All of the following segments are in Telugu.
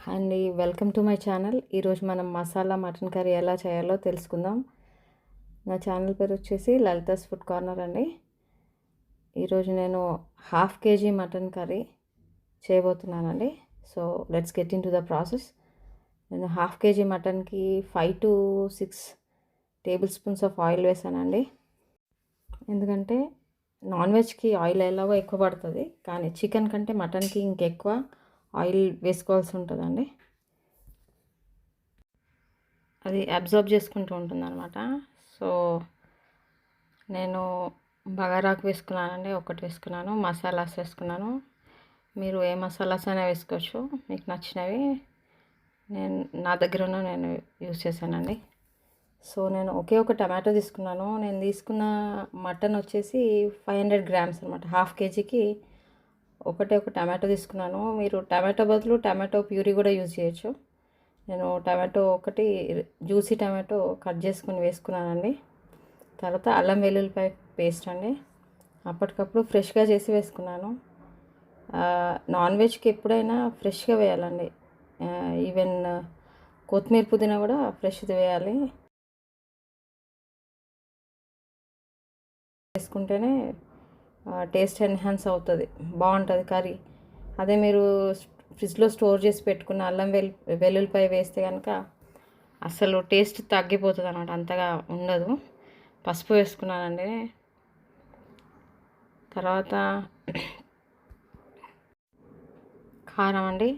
అండి వెల్కమ్ టు మై ఛానల్. ఈరోజు మనం మసాలా మటన్ కర్రీ ఎలా చేయాలో తెలుసుకుందాం. నా ఛానల్ పేరు వచ్చేసి లలితాస్ ఫుడ్ కార్నర్ అండి. ఈరోజు నేను 1/2 kg మటన్ కర్రీ చేయబోతున్నానండి. So let's get into the process. నేను 1/2 kg మటన్కి 5 to 6 tablespoons of oil వేసానండి. ఎందుకంటే నాన్ వెజ్కి ఆయిల్ ఎలాగో ఎక్కువ పడుతుంది, కానీ చికెన్ కంటే మటన్కి ఇంకెక్కువ ఆయిల్ వేసుకోవాల్సి ఉంటుందండి. అది అబ్జర్వ్ చేసుకుంటూ ఉంటుంది అనమాట. సో నేను బగారాకు వేసుకున్నానండి, ఒకటి వేసుకున్నాను. మసాలాస్ వేసుకున్నాను. మీరు ఏ మసాలాస్ అయినా వేసుకోవచ్చు, మీకు నచ్చినవి. నా దగ్గర ఉన్న నేను యూజ్ చేశానండి. సో నేను ఒకే ఒక టమాటో తీసుకున్నాను. నేను తీసుకున్న మటన్ వచ్చేసి 500 grams అనమాట. 1/2 kgకి ఒక టమాటో తీసుకున్నాను. మీరు టమాటో బదులు టమాటో ప్యూరీ కూడా యూజ్ చేయొచ్చు. నేను టమాటో ఒకటి జ్యూసీ టమాటో కట్ చేసుకొని వేసుకున్నానండి. తర్వాత అల్లం వెల్లుల్లిపాయ పేస్ట్ అండి, అప్పటికప్పుడు ఫ్రెష్గా చేసి వేసుకున్నాను. నాన్ వెజ్కి ఎప్పుడైనా ఫ్రెష్గా వేయాలండి. ఈవెన్ కొత్తిమీర పుదీనా కూడా ఫ్రెష్ది వేయాలి. వేసుకుంటేనే టేస్ట్ ఎన్హాన్స్ అవుతుంది, బాగుంటుంది కర్రీ. అదే మీరు ఫ్రిడ్జ్లో స్టోర్ చేసి పెట్టుకున్న అల్లం వెల్లుల్లిపాయ వేస్తే కనుక అసలు టేస్ట్ తగ్గిపోతుంది అన్నమాట, అంతగా ఉండదు. పసుపు వేసుకున్నానండి. తర్వాత కారం అండి,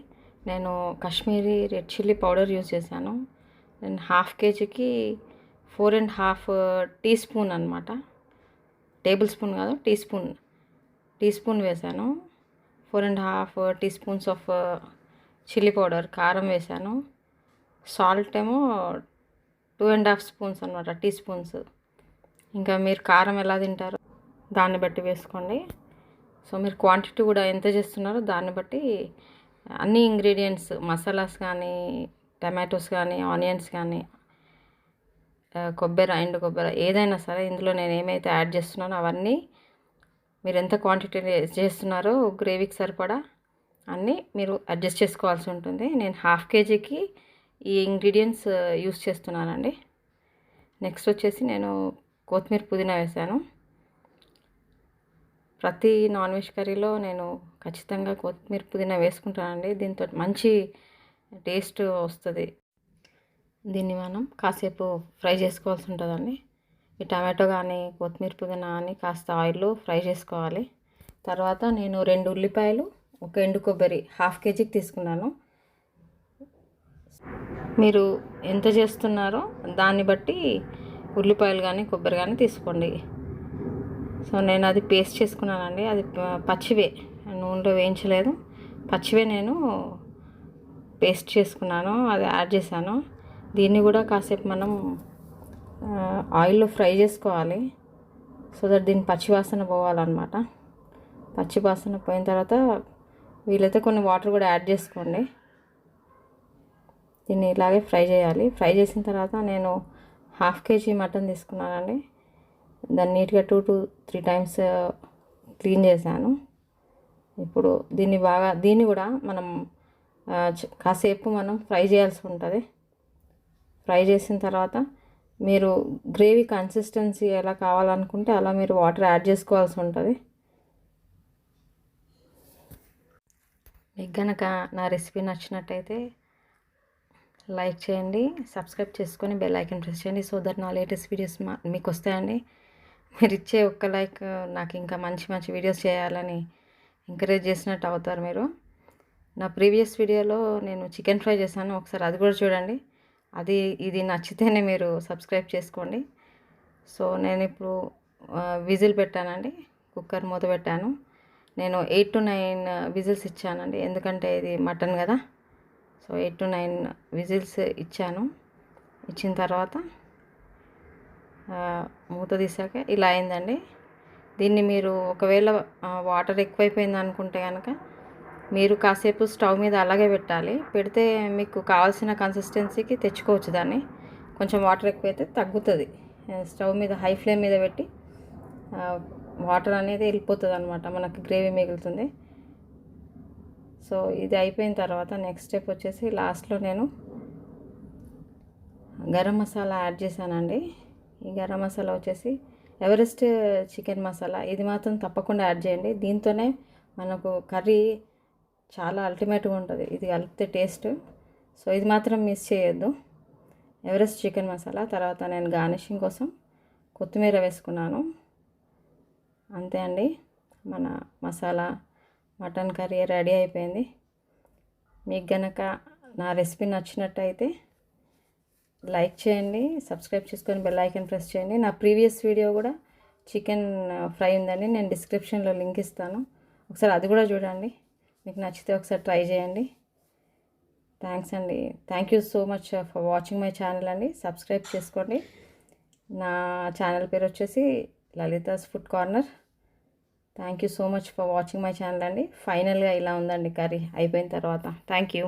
నేను Kashmiri red chilli powder use చేశాను. నేను 1/2 kgకి 4.5 teaspoon అనమాట. టేబుల్ స్పూన్ కాదు, టీ స్పూన్ వేసాను. 4.5 teaspoons ఆఫ్ చిల్లీ పౌడర్, కారం వేసాను. సాల్ట్ ఏమో 2.5 spoons అనమాట, teaspoons. ఇంకా మీరు కారం ఎలా తింటారో దాన్ని బట్టి వేసుకోండి. సో మీరు క్వాంటిటీ కూడా ఎంత చేస్తున్నారో దాన్ని బట్టి అన్ని ఇంగ్రీడియంట్స్, మసాలాస్ కానీ, టమాటోస్ కానీ, ఆనియన్స్ కానీ, ఎండు కొబ్బరి ఏదైనా సరే, ఇందులో నేను ఏమైతే యాడ్ చేస్తున్నానో అవన్నీ మీరు ఎంత క్వాంటిటీ చేస్తున్నారో గ్రేవీకి సరిపడా అన్నీ మీరు అడ్జస్ట్ చేసుకోవాల్సి ఉంటుంది. నేను 1/2 kgకి ఈ ఇంగ్రీడియంట్స్ యూస్ చేస్తున్నానండి. నెక్స్ట్ వచ్చేసి నేను కొత్తిమీర పుదీనా వేసాను. ప్రతి నాన్ వెజ్ కర్రీలో నేను ఖచ్చితంగా కొత్తిమీర పుదీనా వేసుకుంటానండి. దీంతో మంచి టేస్ట్ వస్తుంది. దీన్ని మనం కాసేపు ఫ్రై చేసుకోవాల్సి ఉంటుందండి. ఈ టమాటో కానీ కొత్తిమీర పుదీనా కానీ కాస్త ఆయిల్లో ఫ్రై చేసుకోవాలి. తర్వాత నేను 2 ఉల్లిపాయలు, ఒక ఎండు కొబ్బరి 1/2 kgకి తీసుకున్నాను. మీరు ఎంత చేస్తున్నారో దాన్ని బట్టి ఉల్లిపాయలు కానీ కొబ్బరి కానీ తీసుకోండి. సో నేను అది పేస్ట్ చేసుకున్నానండి. అది పచ్చివే, నూనెలో వేయించలేదు, పచ్చివే నేను పేస్ట్ చేసుకున్నాను, అది యాడ్ చేశాను. దీన్ని కూడా కాసేపు మనం ఆయిల్లో ఫ్రై చేసుకోవాలి. సో దట్ దీని పచ్చివాసన పోవాలన్నమాట. పచ్చివాసన పోయిన తర్వాత వీలైతే కొన్ని వాటర్ కూడా యాడ్ చేసుకోండి. దీన్ని ఇలాగే ఫ్రై చేయాలి. ఫ్రై చేసిన తర్వాత నేను 1/2 kg మటన్ తీసుకున్నానండి. దాన్ని నీట్గా 2 to 3 times క్లీన్ చేశాను. ఇప్పుడు దీన్ని కూడా మనం కాసేపు మనం ఫ్రై చేయాల్సి ఉంటుంది. ఫ్రై చేసిన తర్వాత మీరు గ్రేవీ కన్సిస్టెన్సీ ఎలా కావాలనుకుంటే అలా మీరు వాటర్ యాడ్ చేసుకోవాల్సి ఉంటుంది. మీకు కనుక నా రెసిపీ నచ్చినట్టయితే లైక్ చేయండి, సబ్స్క్రైబ్ చేసుకొని బెల్ ఐకాన్ ప్రెస్ చేయండి. సో దట్ నా లేటెస్ట్ వీడియోస్ మీకు వస్తాయండి. మీరు ఇచ్చే ఒక్క లైక్ నాకు ఇంకా మంచి మంచి వీడియోస్ చేయాలని ఎంకరేజ్ చేసినట్టు అవుతారు మీరు. నా ప్రీవియస్ వీడియోలో నేను చికెన్ ఫ్రై చేశాను, ఒకసారి అది కూడా చూడండి. ఇది నచ్చితేనే మీరు సబ్స్క్రైబ్ చేసుకోండి. సో నేను ఇప్పుడు విజిల్ పెట్టానండి, కుక్కర్ మూత పెట్టాను. నేను 8 to 9 విజిల్స్ ఇచ్చానండి, ఎందుకంటే ఇది మటన్ కదా. సో 8 to 9 విజిల్స్ ఇచ్చాను. ఇచ్చిన తర్వాత మూత తీసాక ఇలా అయిందండి. దీన్ని మీరు ఒకవేళ వాటర్ ఎక్కువైపోయింది అనుకుంటే కనుక మీరు కాసేపు స్టవ్ మీద అలాగే పెట్టాలి. పెడితే మీకు కావాల్సిన కన్సిస్టెన్సీకి తెచ్చుకోవచ్చు దాన్ని. కొంచెం వాటర్ ఎక్కువైతే తగ్గుతుంది. స్టవ్ మీద హై ఫ్లేమ్ మీద పెట్టి వాటర్ అనేది వెళ్ళిపోతుంది అనమాట, మనకి గ్రేవీ మిగులుతుంది. సో ఇది అయిపోయిన తర్వాత నెక్స్ట్ స్టెప్ వచ్చేసి లాస్ట్లో నేను గరం మసాలా యాడ్ చేశానండి. ఈ గరం మసాలా వచ్చేసి ఎవరెస్ట్ చికెన్ మసాలా. ఇది మాత్రం తప్పకుండా యాడ్ చేయండి. దీంతోనే మనకు కర్రీ చాలా అల్టిమేట్గా ఉంటుంది, ఇది కలిపితే టేస్ట్. సో ఇది మాత్రం మిస్ చేయొద్దు, ఎవరెస్ట్ చికెన్ మసాలా. తర్వాత నేను గార్నిషింగ్ కోసం కొత్తిమీర వేసుకున్నాను. అంతే అండి, మన మసాలా మటన్ కర్రీ రెడీ అయిపోయింది. మీకు గనక నా రెసిపీ నచ్చినట్టయితే లైక్ చేయండి, సబ్స్క్రైబ్ చేసుకొని బెల్ ఐకాన్ ప్రెస్ చేయండి. నా ప్రీవియస్ వీడియో కూడా చికెన్ ఫ్రై ఉందని నేను డిస్క్రిప్షన్లో లింక్ ఇస్తాను, ఒకసారి అది కూడా చూడండి. మీకు నచ్చితే ఒకసారి ట్రై చేయండి. థ్యాంక్స్ అండి, thank you so much for watching my channel అండి. సబ్స్క్రైబ్ చేసుకోండి. నా ఛానల్ పేరు వచ్చేసి Lalitha's food corner. Thank you so much for watching my channel అండి. ఫైనల్గా ఇలా ఉందండి కర్రీ అయిపోయిన తర్వాత. Thank you.